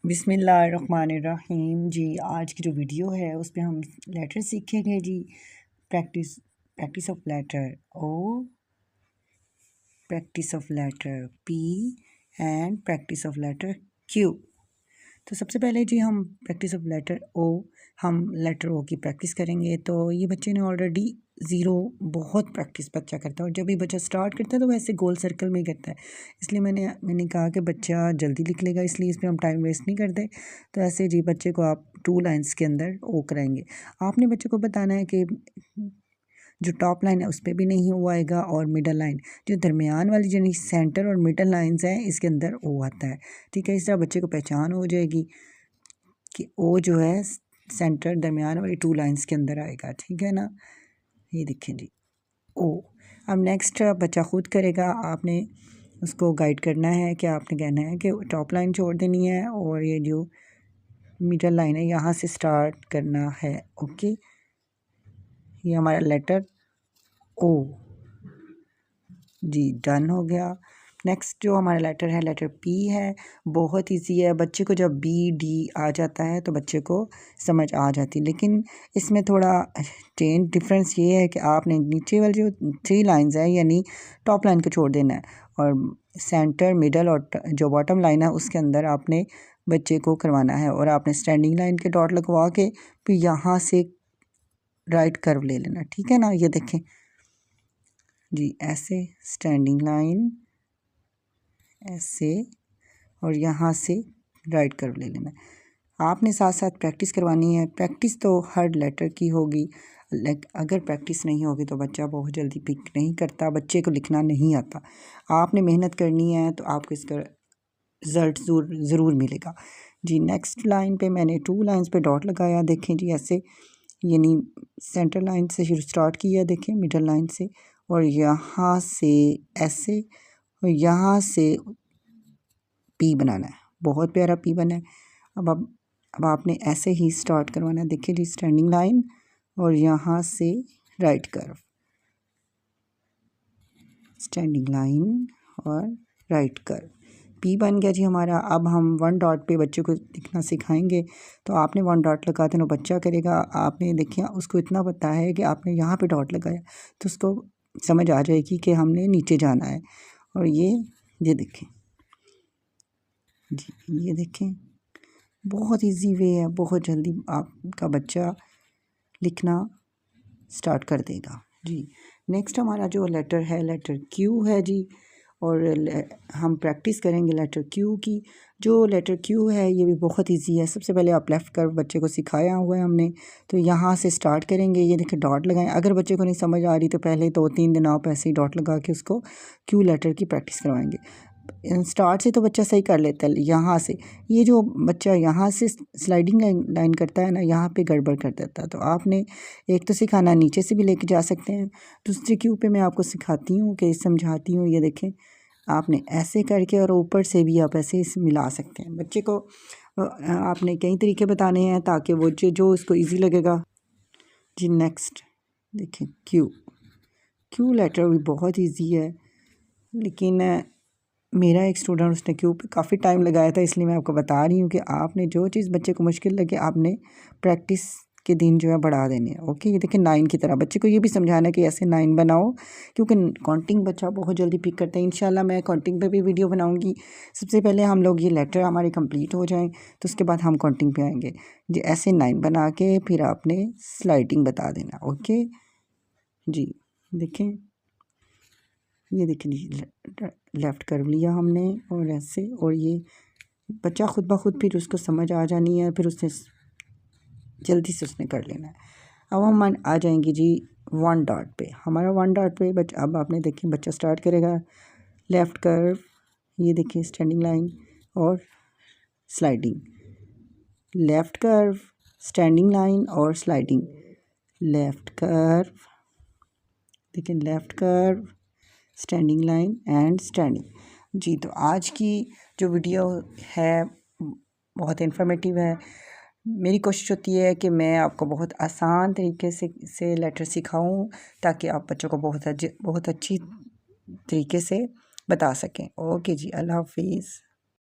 बिस्मिल्लाहिर्रहमानिर्रहीम जी। आज की जो वीडियो है उस पर हम लेटर सीखेंगे जी। Practice practice of letter O, practice of letter P and practice of letter Q. तो सबसे पहले जी हम प्रैक्टिस ऑफ लेटर ओ, हम लेटर ओ की प्रैक्टिस करेंगे। तो ये बच्चे ने ऑलरेडी ज़ीरो बहुत प्रैक्टिस बच्चा करता है, और जब भी बच्चा स्टार्ट करता है तो वैसे गोल सर्कल में ही करता है। इसलिए मैंने कहा कि बच्चा जल्दी लिख लेगा, इसलिए इसमें हम टाइम वेस्ट नहीं करते। तो ऐसे जी बच्चे को आप 2 लाइन्स के अंदर ओ कराएंगे। आपने बच्चे को बताना है कि जो टॉप लाइन है उस पर भी नहीं ओ आएगा, और मिडल लाइन जो दरमियान वाली यानी सेंटर और मिडल लाइंस हैं इसके अंदर ओ आता है। ठीक है, इस तरह बच्चे को पहचान हो जाएगी कि ओ जो है सेंटर दरमियान वाली 2 लाइंस के अंदर आएगा। ठीक है ना, ये देखें जी ओ। अब नेक्स्ट बच्चा खुद करेगा, आपने उसको गाइड करना है कि आपने कहना है कि टॉप लाइन छोड़ देनी है और ये जो मिडल लाइन है यहाँ से स्टार्ट करना है। ओके, ये हमारा लेटर ओ जी डन हो गया। नेक्स्ट जो हमारा लेटर है लेटर पी है, बहुत इजी है। बच्चे को जब बी डी आ जाता है तो बच्चे को समझ आ जाती है, लेकिन इसमें थोड़ा चेंज डिफरेंस ये है कि आपने नीचे वाली जो 3 लाइंस है यानी टॉप लाइन को छोड़ देना है, और सेंटर मिडल और जो बॉटम लाइन है उसके अंदर आपने बच्चे को करवाना है। और आपने स्टैंडिंग लाइन के डॉट लगवा के फिर यहाँ से राइट कर्व ले लेना। ठीक है ना, ये देखें जी, ऐसे स्टैंडिंग लाइन ऐसे, और यहाँ से राइट कर्व ले लेना। आपने साथ साथ प्रैक्टिस करवानी है। प्रैक्टिस तो हर लेटर की होगी, अगर प्रैक्टिस नहीं होगी तो बच्चा बहुत जल्दी पिक नहीं करता, बच्चे को लिखना नहीं आता। आपने मेहनत करनी है तो आपको इसका रिज़ल्ट ज़रूर मिलेगा जी। नेक्स्ट लाइन पे मैंने 2 लाइंस पे डॉट लगाया, देखें जी ऐसे, यानी सेंटर लाइन से शुरू स्टार्ट किया, देखें मिडल लाइन से, और यहाँ से ऐसे, और यहाँ से पी बनाना है, बहुत प्यारा पी बना है। अब आपने ऐसे ही स्टार्ट करवाना है। देखिए जी, स्टैंडिंग लाइन और यहाँ से राइट कर्व, स्टैंडिंग लाइन और राइट कर्व, पी बन गया जी हमारा। अब हम 1 डॉट पे बच्चे को लिखना सिखाएंगे। तो आपने 1 डॉट लगा देना, बच्चा करेगा। आपने देखिए उसको इतना पता है कि आपने यहाँ पे डॉट लगाया तो उसको समझ आ जाएगी कि हमने नीचे जाना है। और ये देखें जी, ये देखें बहुत इजी वे है, बहुत जल्दी आपका बच्चा लिखना स्टार्ट कर देगा जी। नेक्स्ट हमारा जो लेटर है लेटर क्यू है जी, और हम प्रैक्टिस करेंगे लेटर क्यू की। जो लेटर क्यू है ये भी बहुत इजी है। सबसे पहले आप लेफ़्ट कर्व बच्चे को सिखाया हुआ है हमने, तो यहाँ से स्टार्ट करेंगे। ये देखिए डॉट लगाएं। अगर बच्चे को नहीं समझ आ रही तो पहले 2-3 दिन आप ऐसे ही डॉट लगा के उसको क्यू लेटर की प्रैक्टिस करवाएंगे। स्टार्ट से तो बच्चा सही कर लेता है, यहाँ से ये जो बच्चा यहाँ से स्लाइडिंग लाइन करता है ना, यहाँ पे गड़बड़ कर देता है। तो आपने एक तो सिखाना, नीचे से भी लेके जा सकते हैं। दूसरे क्यू पे मैं आपको सिखाती हूँ कि समझाती हूँ। ये देखें, आपने ऐसे करके और ऊपर से भी आप ऐसे मिला सकते हैं। बच्चे को आपने कई तरीके बताने हैं ताकि वो जो उसको ईजी लगेगा जी। नेक्स्ट देखें क्यू लेटर भी बहुत ईजी है, लेकिन मेरा एक स्टूडेंट उसने क्यू पे काफ़ी टाइम लगाया था, इसलिए मैं आपको बता रही हूँ कि आपने जो चीज़ बच्चे को मुश्किल लगे आपने प्रैक्टिस के दिन जो है बढ़ा देने हैं। ओके, ये देखिए 9 की तरह बच्चे को ये भी समझाना है कि ऐसे 9 बनाओ, क्योंकि काउंटिंग बच्चा बहुत जल्दी पिक करता है। इंशाल्लाह मैं काउंटिंग पे भी वीडियो बनाऊँगी। सबसे पहले हम लोग ये लेटर हमारे कंप्लीट हो जाएँ तो उसके बाद हम काउंटिंग पे आएँगे जी। ऐसे 9 बना के फिर आपने स्लाइडिंग बता देना। ओके जी, देखें ये देखिए लेफ़्ट कर्व लिया हमने, और ऐसे, और ये बच्चा खुद ब खुद फिर उसको समझ आ जानी है, फिर उसने जल्दी से उसने कर लेना है। अब हम आ जाएंगे जी 1 डॉट पे। हमारा 1 डॉट पे अब आपने देखिए बच्चा स्टार्ट करेगा लेफ़्ट कर्व, ये देखिए स्टैंडिंग लाइन और sliding, left curve, standing line और स्लाइडिंग, लेफ़्ट कर्व, देखिए left curve, standing line and standing जी। तो आज की जो वीडियो है बहुत इन्फॉर्मेटिव है। मेरी कोशिश होती है कि मैं आपको बहुत आसान तरीके से लेटर सिखाऊं ताकि आप बच्चों को बहुत अच्छी तरीके से बता सकें। ओके जी, अल्लाह हाफिज़।